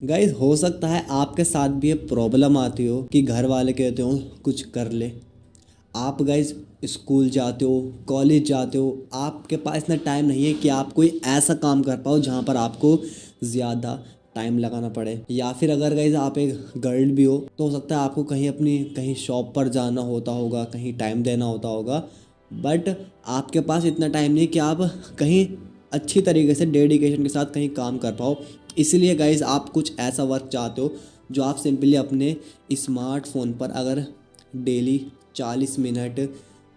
Guys हो सकता है आपके साथ भी ये प्रॉब्लम आती हो कि घर वाले कहते हो कुछ कर ले। आप गाइज स्कूल जाते हो, कॉलेज जाते हो, आपके पास इतना टाइम नहीं है कि आप कोई ऐसा काम कर पाओ जहाँ पर आपको ज़्यादा टाइम लगाना पड़े। या फिर अगर गाइज आप एक गर्ल भी हो तो हो सकता है आपको कहीं शॉप पर जाना होता होगा, कहीं टाइम देना होता होगा। बट आपके पास इतना टाइम नहीं कि आप कहीं अच्छी तरीके से डेडिकेशन के साथ कहीं काम कर पाओ। इसलिए गाइज आप कुछ ऐसा वर्क चाहते हो जो आप सिंपली अपने स्मार्टफोन पर अगर डेली 40 मिनट,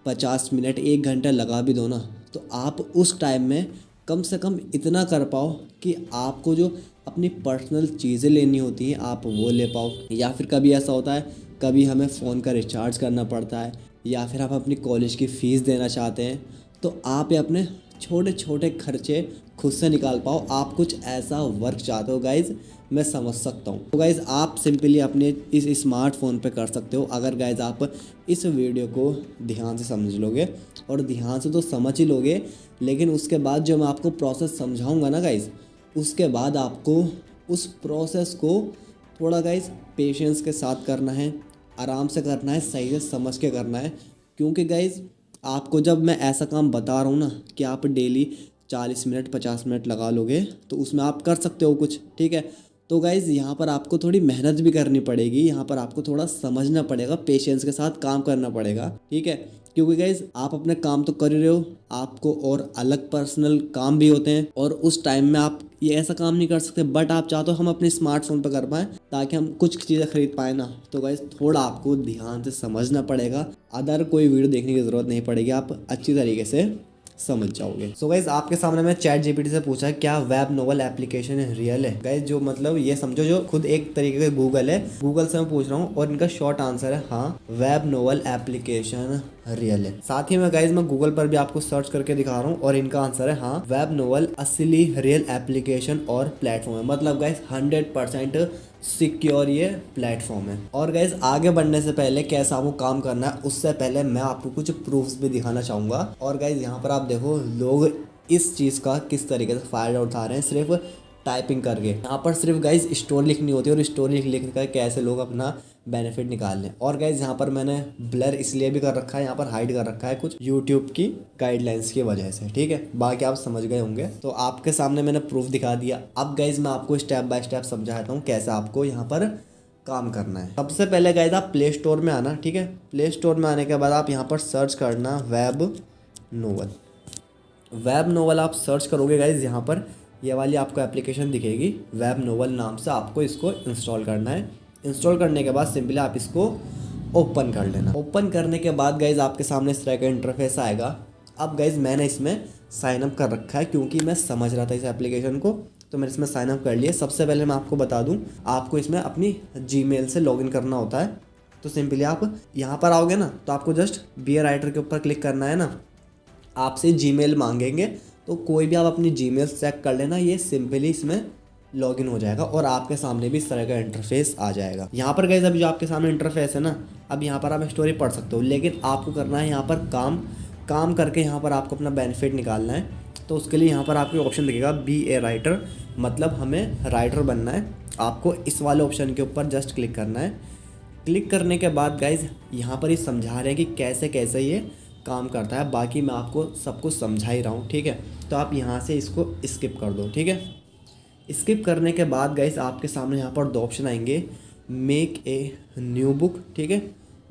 50 मिनट, 1 घंटा लगा भी दो ना, तो आप उस टाइम में कम से कम इतना कर पाओ कि आपको जो अपनी पर्सनल चीज़ें लेनी होती हैं आप वो ले पाओ। या फिर कभी ऐसा होता है, कभी हमें फ़ोन का रिचार्ज करना पड़ता है, या फिर हम अपनी कॉलेज की फ़ीस देना चाहते हैं, तो आप ये अपने छोटे छोटे खर्चे खुद से निकाल पाओ। आप कुछ ऐसा वर्क चाहते हो गाइज, मैं समझ सकता हूँ। तो गाइज आप सिंपली अपने इस स्मार्टफोन पे कर सकते हो। अगर गाइज आप इस वीडियो को ध्यान से समझ लोगे, और ध्यान से तो समझ ही लोगे, लेकिन उसके बाद जो मैं आपको प्रोसेस समझाऊंगा ना गाइज, उसके बाद आपको उस प्रोसेस को थोड़ा गाइज पेशेंस के साथ करना है, आराम से करना है, सही से समझ के करना है। क्योंकि गाइज आपको जब मैं ऐसा काम बता रहा हूँ ना कि आप डेली 40 मिनट, 50 मिनट लगा लोगे तो उसमें आप कर सकते हो कुछ, ठीक है। तो गाइज़ यहाँ पर आपको थोड़ी मेहनत भी करनी पड़ेगी, यहाँ पर आपको थोड़ा समझना पड़ेगा, पेशेंस के साथ काम करना पड़ेगा, ठीक है। क्योंकि गाइज़ आप अपने काम तो कर ही रहे हो, आपको और अलग पर्सनल काम भी होते हैं, और उस टाइम में आप ये ऐसा काम नहीं कर सकते। बट आप चाहते हो हम अपने स्मार्टफोन पर कर पाएँ ताकि हम कुछ चीज़ें खरीद पाए ना, तो गाइज़ थोड़ा आपको ध्यान से समझना पड़ेगा। अदर कोई वीडियो देखने की ज़रूरत नहीं पड़ेगी, आप अच्छी तरीके से समझ जाओगे। सो गाइज आपके सामने मैं चैट जीपीटी से पूछा क्या वेब नोवेल एप्लीकेशन रियल है। गाइज जो मतलब ये समझो जो खुद एक तरीके का गूगल है, गूगल से मैं पूछ रहा हूँ, और इनका शॉर्ट आंसर है हाँ, वेब नोवेल एप्लीकेशन रियल है। साथ ही मैं गाइज मैं गूगल पर भी आपको सर्च करके दिखा रहा हूँ, और इनका आंसर है हाँ, वेब नोवेल असली रियल एप्लीकेशन और प्लेटफॉर्म है। मतलब गाइज 100% सिक्योर ये प्लेटफॉर्म है। और गाइज आगे बढ़ने से पहले कैसा आपको काम करना है उससे पहले मैं आपको कुछ प्रूफ्स भी दिखाना चाहूँगा। और गाइज यहाँ पर आप देखो लोग इस चीज़ का किस तरीके से फ़ायदा उठा रहे हैं सिर्फ टाइपिंग करके। यहाँ पर सिर्फ गाइज स्टोरी लिखनी होती है, और स्टोरी लिख कर कैसे लोग अपना बेनिफिट निकाल लें। और गाइज यहाँ पर मैंने ब्लर इसलिए भी कर रखा है, यहाँ पर हाइड कर रखा है कुछ यूट्यूब की गाइडलाइंस की वजह से, ठीक है। बाकी आप समझ गए होंगे। तो आपके सामने मैंने प्रूफ दिखा दिया। अब गाइज मैं आपको स्टेप बाय स्टेप समझाता हूँ कैसे आपको यहाँ पर काम करना है। सबसे पहले गाइज आप प्ले स्टोर में आना, ठीक है। प्ले स्टोर में आने के बाद आप यहाँ पर सर्च करना वेब नोवेल। वेब नोवेल आप सर्च करोगे गाइज, यहाँ पर ये वाली आपको एप्लीकेशन दिखेगी वेब नोवेल नाम से। आपको इसको इंस्टॉल करना है। इंस्टॉल करने के बाद सिंपली आप इसको ओपन कर लेना। ओपन करने के बाद गाइज आपके सामने इस तरह का इंटरफेस आएगा। अब गाइज मैंने इसमें साइन अप कर रखा है क्योंकि मैं समझ रहा था इस एप्लीकेशन को, तो मैंने इसमें साइन अप कर लिया। सबसे पहले मैं आपको बता दूं, आपको इसमें अपनी जीमेल से लॉगिन करना होता है। तो सिंपली आप यहाँ पर आओगे ना, तो आपको जस्ट बी ए राइटर के ऊपर क्लिक करना है ना, आपसे जीमेल मांगेंगे, तो कोई भी आप अपनी जीमेल चेक कर लेना। ये सिंपली इसमें लॉगिन हो जाएगा और आपके सामने भी इस तरह का इंटरफेस आ जाएगा। यहाँ पर गाइस अभी जो आपके सामने इंटरफेस है ना, अब यहाँ पर आप स्टोरी पढ़ सकते हो, लेकिन आपको करना है यहाँ पर काम करके यहाँ पर आपको अपना बेनिफिट निकालना है। तो उसके लिए यहाँ पर आपको ऑप्शन दिखेगा बी ए राइटर, मतलब हमें राइटर बनना है। आपको इस वाले ऑप्शन के ऊपर जस्ट क्लिक करना है। क्लिक करने के बाद गाइज यहाँ पर ही समझा रहे हैं कि कैसे कैसे ये काम करता है। बाकी मैं आपको सब कुछ समझा ही रहा हूँ, ठीक है। तो आप यहाँ से इसको स्किप कर दो, ठीक है। स्किप करने के बाद गाइस आपके सामने यहाँ पर 2 ऑप्शन आएंगे, मेक ए न्यू बुक, ठीक है,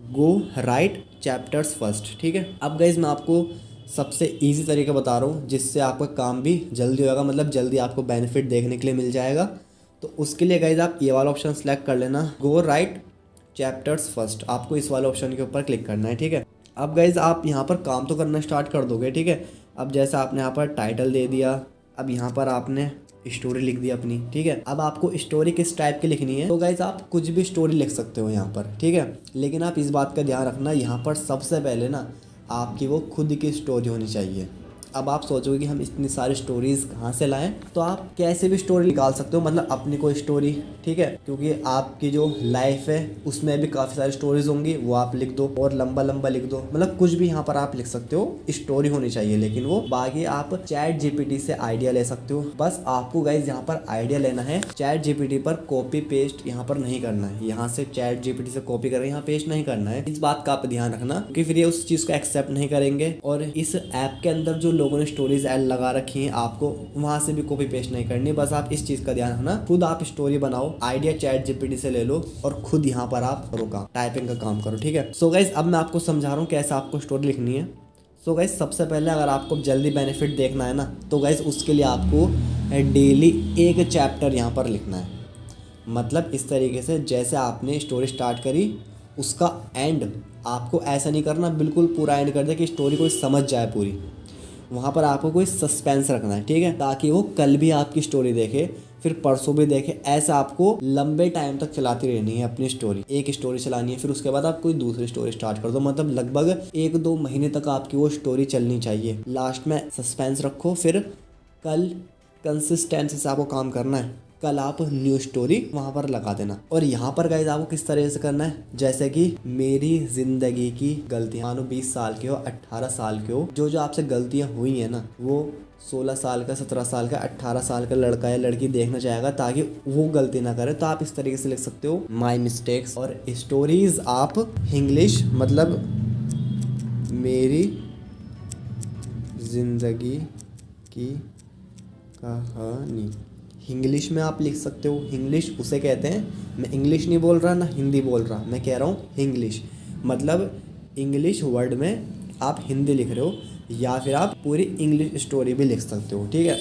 गो राइट चैप्टर्स फर्स्ट, ठीक है। अब गाइस मैं आपको सबसे इजी तरीका बता रहा हूँ जिससे आपका काम भी जल्दी होगा, मतलब जल्दी आपको बेनिफिट देखने के लिए मिल जाएगा। तो उसके लिए गाइस आप ये वाला ऑप्शन सेलेक्ट कर लेना, गो राइट चैप्टर्स फर्स्ट। आपको इस वाले ऑप्शन के ऊपर क्लिक करना है, ठीक है। अब गाइज आप यहाँ पर काम तो करना स्टार्ट कर दोगे, ठीक है। अब जैसे आपने यहाँ पर टाइटल दे दिया, अब यहाँ पर आपने स्टोरी लिख दी अपनी, ठीक है। अब आपको स्टोरी किस टाइप की लिखनी है, तो गाइज आप कुछ भी स्टोरी लिख सकते हो यहाँ पर, ठीक है। लेकिन आप इस बात का ध्यान रखना, यहाँ पर सबसे पहले ना आपकी वो खुद की स्टोरी होनी चाहिए। अब आप सोचोगे कि हम इतनी सारी स्टोरीज कहाँ से लाएं, तो आप कैसे भी स्टोरी निकाल सकते हो, मतलब अपनी कोई स्टोरी, ठीक है, क्योंकि आपकी जो लाइफ है उसमें भी काफ़ी सारी स्टोरीज होंगी, वो आप लिख दो और लंबा लंबा लिख दो, मतलब कुछ भी यहाँ पर आप लिख सकते हो, स्टोरी होनी चाहिए। लेकिन वो बाकी आप चैट जीपीटी से आइडिया ले सकते हो। बस आपको गाइज यहाँ पर आइडिया लेना है, चैट जीपीटी पर कॉपी पेस्ट यहाँ पर नहीं करना है, यहाँ से चैट जीपीटी से कॉपी कर यहाँ पेस्ट नहीं करना है। इस बात का आप ध्यान रखना, क्योंकि फिर ये उस चीज को एक्सेप्ट नहीं करेंगे। और इस ऐप के अंदर जो लोगों ने स्टोरीज ऐड लगा रखी हैं, आपको वहां से भी कॉपी पेस्ट नहीं करनी। बस आप इस चीज का ध्यान रखना, खुद आप स्टोरी बनाओ, आइडिया चैट जीपीटी से ले लो और खुद यहाँ पर आप करो काम, टाइपिंग का काम करो, ठीक है। सो गाइस अब मैं आपको समझा रहा हूँ कैसे आपको स्टोरी लिखनी है। सो गाइस सबसे पहले अगर आपको जल्दी बेनिफिट देखना है ना, तो गाइस उसके लिए आपको डेली एक चैप्टर यहाँ पर लिखना है। मतलब इस तरीके से जैसे आपने स्टोरी स्टार्ट करी, उसका एंड आपको ऐसा नहीं करना बिल्कुल पूरा एंड कर दे कि स्टोरी कोई समझ जाए पूरी। वहाँ पर आपको कोई सस्पेंस रखना है, ठीक है, ताकि वो कल भी आपकी स्टोरी देखे, फिर परसों भी देखे। ऐसा आपको लंबे टाइम तक चलाती रहनी है अपनी स्टोरी। एक स्टोरी चलानी है, फिर उसके बाद आप कोई दूसरी स्टोरी स्टार्ट कर दो। मतलब लगभग 1-2 महीने तक आपकी वो स्टोरी चलनी चाहिए। लास्ट में सस्पेंस रखो, फिर कल कंसिस्टेंसी से आपको काम करना है। कल आप न्यू स्टोरी वहाँ पर लगा देना। और यहाँ पर गाइस आपको किस तरह से करना है, जैसे कि मेरी जिंदगी की गलतियाँ, मानो 20 साल के हो, 18 साल के हो, जो जो आपसे गलतियाँ हुई हैं ना, वो 16 साल का, 17 साल का, 18 साल का लड़का या लड़की देखना चाहेगा, ताकि वो गलती ना करे। तो आप इस तरीके से लिख सकते हो, माई मिस्टेक्स। और स्टोरीज आप इंग्लिश, मतलब मेरी जिंदगी की कहानी, इंग्लिश में आप लिख सकते हो। इंग्लिश उसे कहते हैं, मैं इंग्लिश नहीं बोल रहा ना हिंदी बोल रहा, मैं कह रहा हूँ इंग्लिश, मतलब इंग्लिश वर्ड में आप हिंदी लिख रहे हो, या फिर आप पूरी इंग्लिश स्टोरी भी लिख सकते हो, ठीक है।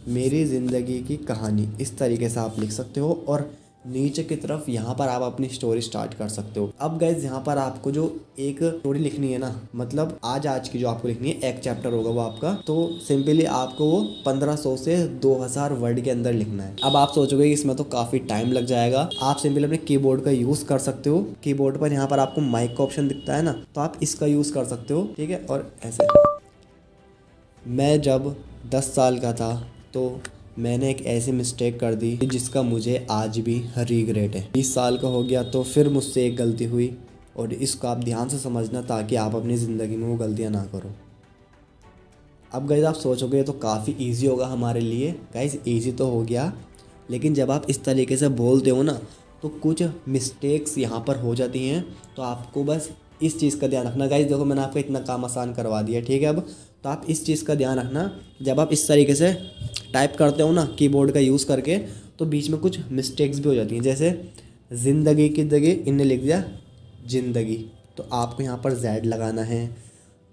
मेरी ज़िंदगी की कहानी, इस तरीके से आप लिख सकते हो और नीचे की तरफ यहाँ पर आप अपनी स्टोरी स्टार्ट कर सकते हो। अब गाइज यहाँ पर आपको जो एक स्टोरी लिखनी है ना, मतलब आज की जो आपको लिखनी है, एक चैप्टर होगा वो आपका, तो सिंपली आपको वो 1500 से 2000 वर्ड के अंदर लिखना है। अब आप सोचोगे कि इसमें तो काफ़ी टाइम लग जाएगा। आप सिंपली अपने कीबोर्ड का यूज़ कर सकते हो। कीबोर्ड पर यहाँ पर आपको माइक का ऑप्शन दिखता है ना, तो आप इसका यूज़ कर सकते हो, ठीक है। और ऐसे, मैं जब 10 साल का था तो मैंने एक ऐसी मिस्टेक कर दी जिसका मुझे आज भी रिग्रेट है। 20 साल का हो गया तो फिर मुझसे एक गलती हुई, और इसको आप ध्यान से समझना ताकि आप अपनी ज़िंदगी में वो गलतियाँ ना करो। अब गाइस आप सोचोगे तो काफ़ी इजी होगा हमारे लिए। गाइस इजी तो हो गया, लेकिन जब आप इस तरीके से बोलते हो ना, तो कुछ मिस्टेक्स यहाँ पर हो जाती हैं। तो आपको बस इस चीज़ का ध्यान रखना। गाइस देखो मैंने आपका इतना काम आसान करवा दिया, ठीक है। अब तो आप इस चीज़ का ध्यान रखना, जब आप इस तरीके से टाइप करते हो ना कीबोर्ड का यूज़ करके, तो बीच में कुछ मिस्टेक्स भी हो जाती हैं। जैसे ज़िंदगी की जगह इनने लिख दिया जिंदगी, तो आपको यहाँ पर Z लगाना है।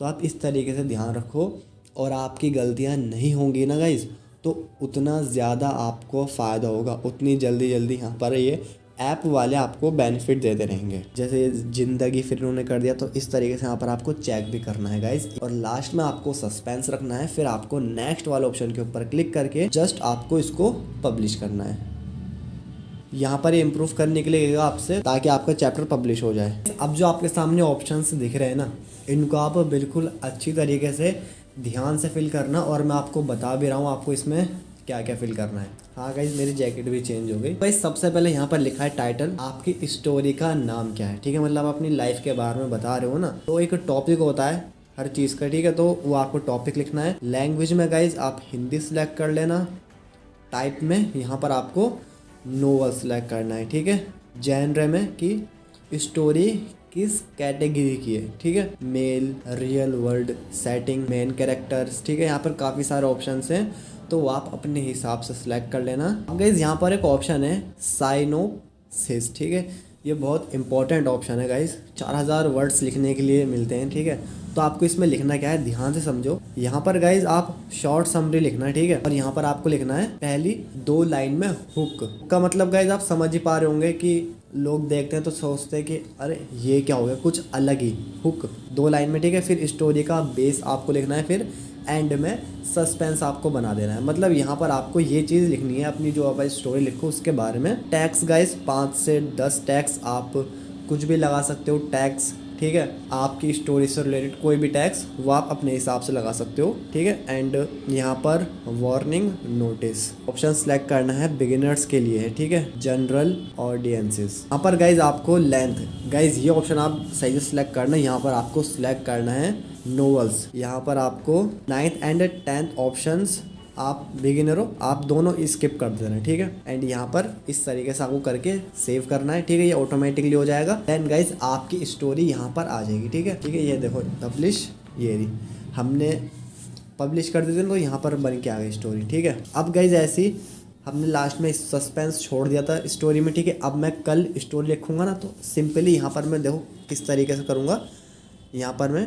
तो आप इस तरीके से ध्यान रखो, और आपकी गलतियाँ नहीं होंगी ना गाइज़, तो उतना ज़्यादा आपको फ़ायदा होगा, उतनी जल्दी यहाँ पर ये ऐप वाले आपको बेनिफिट देते रहेंगे। जैसे ज़िंदगी फिर उन्होंने कर दिया, तो इस तरीके से यहाँ पर आपको चेक भी करना है गाइज। और लास्ट में आपको सस्पेंस रखना है, फिर आपको नेक्स्ट वाले ऑप्शन के ऊपर क्लिक करके जस्ट आपको इसको पब्लिश करना है। यहाँ पर ये इम्प्रूव करने के लिए आपसे, ताकि आपका चैप्टर पब्लिश हो जाए। अब जो आपके सामने ऑप्शंस दिख रहे हैं ना, इनको आप बिल्कुल अच्छी तरीके से ध्यान से फिल करना, और मैं आपको बता भी रहा हूँ आपको इसमें क्या क्या फिल करना है। हाँ गाइज मेरी जैकेट भी चेंज हो गई। गाइज सबसे पहले यहाँ पर लिखा है टाइटल, आपकी स्टोरी का नाम क्या है, ठीक है। मतलब आप अपनी लाइफ के बारे में बता रहे हो ना, तो एक टॉपिक होता है हर चीज़ का, ठीक है, तो वो आपको टॉपिक लिखना है। लैंग्वेज में गाइज आप हिंदी सेलेक्ट कर लेना। टाइप में यहाँ पर आपको नोवेल सेलेक्ट करना है, ठीक है। जेनर में कि स्टोरी किस कैटेगरी की है, ठीक है, male, real world, setting, main characters, ठीक है। यहाँ पर काफ़ी सारे ऑप्शंस हैं, तो वो आप अपने हिसाब से सिलेक्ट कर लेना। अब गाइज यहाँ पर एक ऑप्शन है साइनोप्सिस, ठीक है, ये बहुत इंपॉर्टेंट ऑप्शन है गाइज। 4000 वर्ड्स लिखने के लिए मिलते हैं, ठीक है। तो आपको इसमें लिखना क्या है, ध्यान से समझो। यहाँ पर गाइज आप शॉर्ट समरी लिखना है, ठीक है। और यहाँ पर आपको लिखना है पहली 2 लाइन में हुक का मतलब गाइज आप समझ ही पा रहे होंगे कि लोग देखते हैं तो सोचते हैं कि अरे ये क्या हो गया, कुछ अलग ही। हुक 2 लाइन में, ठीक है। फिर स्टोरी का बेस आपको लिखना है, फिर एंड में सस्पेंस आपको बना देना है। मतलब यहाँ पर आपको ये चीज़ लिखनी है अपनी जो आप स्टोरी लिखो उसके बारे में। टैग्स गाइस 5 से 10 टैग्स आप कुछ भी लगा सकते हो। टैग्स ठीक है। आपकी स्टोरी से रिलेटेड कोई भी टैग्स वो आप अपने हिसाब से लगा सकते हो, ठीक है। एंड यहाँ पर वार्निंग नोटिस ऑप्शन सेलेक्ट करना है, बिगिनर्स के लिए है, ठीक है, जनरल ऑडियंसेस। यहाँ पर गाइज आपको लेंथ, गाइज ये ऑप्शन आप सही से सिलेक्ट करना है। यहाँ पर आपको सिलेक्ट करना है नोवेल्स। यहाँ पर आपको 9th एंड 10th ऑप्शंस, आप बिगिनर हो आप दोनों स्किप कर देना, ठीक है। एंड यहाँ पर इस तरीके से आपको करके सेव करना है, ठीक है। ये ऑटोमेटिकली हो जाएगा। देन गाइज आपकी स्टोरी यहाँ पर आ जाएगी, ठीक है, ठीक है। ये देखो पब्लिश, ये रही, हमने पब्लिश कर दी थी तो यहाँ पर बन के आ गई स्टोरी, ठीक है। अब गाइज ऐसी हमने लास्ट में सस्पेंस छोड़ दिया था स्टोरी में, ठीक है। अब मैं कल स्टोरी लिखूँगा ना तो सिंपली यहाँ पर मैं देखो किस तरीके से करूँगा। यहाँ पर मैं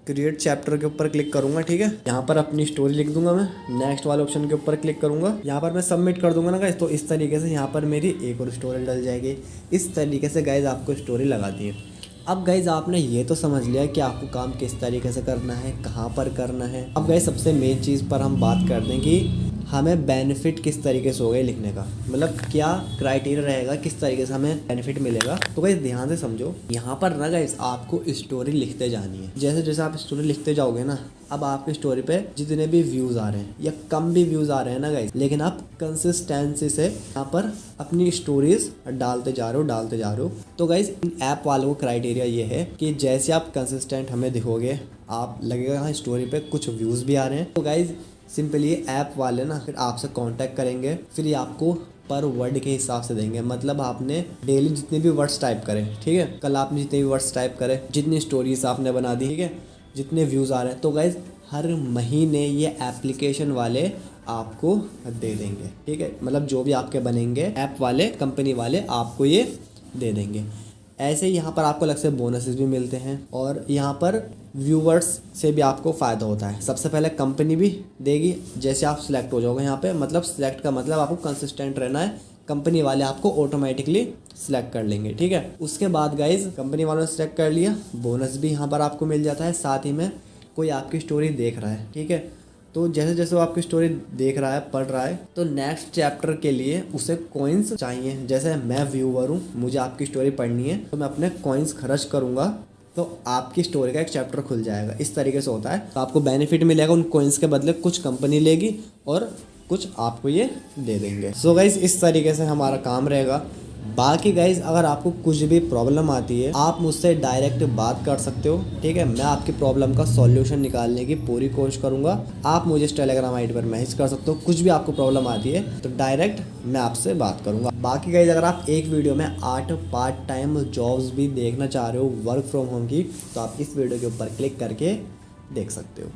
क्रिएट चैप्टर के ऊपर क्लिक करूंगा, ठीक है। यहाँ पर अपनी स्टोरी लिख दूंगा, मैं नेक्स्ट वाले ऑप्शन के ऊपर क्लिक करूंगा। यहाँ पर मैं सबमिट कर दूंगा ना गाइज, तो इस तरीके से यहाँ पर मेरी एक और स्टोरी डल जाएगी। इस तरीके से गाइज आपको स्टोरी लगाती है। अब गाइज आपने ये तो समझ लिया कि आपको काम किस तरीके से करना है, कहाँ पर करना है। अब गाइज सबसे मेन चीज़ पर हम बात कर दें कि हमें बेनिफिट किस तरीके से होगा लिखने का, मतलब क्या क्राइटेरिया रहेगा, किस तरीके से हमें बेनिफिट मिलेगा। तो गाइस ध्यान से समझो, यहाँ पर ना गाइस आपको स्टोरी लिखते जानी है। जैसे जैसे आप स्टोरी लिखते जाओगे ना, अब आपकी स्टोरी पे जितने भी व्यूज़ आ रहे हैं या कम भी व्यूज़ आ रहे हैं ना गाइस, लेकिन आप कंसिस्टेंसी से यहाँ पर अपनी स्टोरीज डालते जा रहे हो। तो गाइस इन ऐप वालों को क्राइटेरिया ये है कि जैसे आप कंसिस्टेंट हमें दिखोगे, आप लगेगा हाँ स्टोरी पे कुछ व्यूज़ भी आ रहे हैं, तो गाइज सिंपली ये ऐप वाले ना फिर आपसे कांटेक्ट करेंगे, फिर ये आपको पर वर्ड के हिसाब से देंगे। मतलब आपने डेली जितने भी वर्ड्स टाइप करें, ठीक है, कल आपने जितने भी वर्ड्स टाइप करें, जितनी स्टोरीज आपने बना दी, ठीक है, जितने व्यूज़ आ रहे हैं, तो गाइज हर महीने ये एप्लीकेशन वाले आपको दे देंगे, ठीक है। मतलब जो भी आपके बनेंगे ऐप वाले, कंपनी वाले आपको ये दे देंगे। ऐसे ही यहाँ पर आपको अलग से बोनसेस भी मिलते हैं और यहाँ पर व्यूवर्स से भी आपको फ़ायदा होता है। सबसे पहले कंपनी भी देगी जैसे आप सिलेक्ट हो जाओगे यहाँ पे, मतलब सिलेक्ट का मतलब आपको कंसिस्टेंट रहना है, कंपनी वाले आपको ऑटोमेटिकली सिलेक्ट कर लेंगे, ठीक है। उसके बाद गाइज कंपनी वालों ने सिलेक्ट कर लिया, बोनस भी यहाँ पर आपको मिल जाता है। साथ ही में कोई आपकी स्टोरी देख रहा है, ठीक है, तो जैसे जैसे वो आपकी स्टोरी देख रहा है, पढ़ रहा है, तो नेक्स्ट चैप्टर के लिए उसे कॉइन्स चाहिए। जैसे मैं व्यूअर हूँ, मुझे आपकी स्टोरी पढ़नी है, तो मैं अपने कॉइन्स खर्च करूँगा तो आपकी स्टोरी का एक चैप्टर खुल जाएगा। इस तरीके से होता है। तो आपको बेनिफिट मिलेगा, उन कॉइन्स के बदले कुछ कंपनी लेगी और कुछ आपको ये दे देंगे। सो गाइज इस तरीके से हमारा काम रहेगा। बाकी गाइज अगर आपको कुछ भी प्रॉब्लम आती है, आप मुझसे डायरेक्ट बात कर सकते हो, ठीक है। मैं आपकी प्रॉब्लम का सॉल्यूशन निकालने की पूरी कोशिश करूंगा। आप मुझे इस टेलीग्राम आईडी पर मैसेज कर सकते हो, कुछ भी आपको प्रॉब्लम आती है तो डायरेक्ट मैं आपसे बात करूंगा। बाकी गाइज अगर आप एक वीडियो में 8 पार्ट टाइम जॉब्स भी देखना चाह रहे हो वर्क फ्रॉम होम की, तो आप इस वीडियो के ऊपर क्लिक करके देख सकते हो।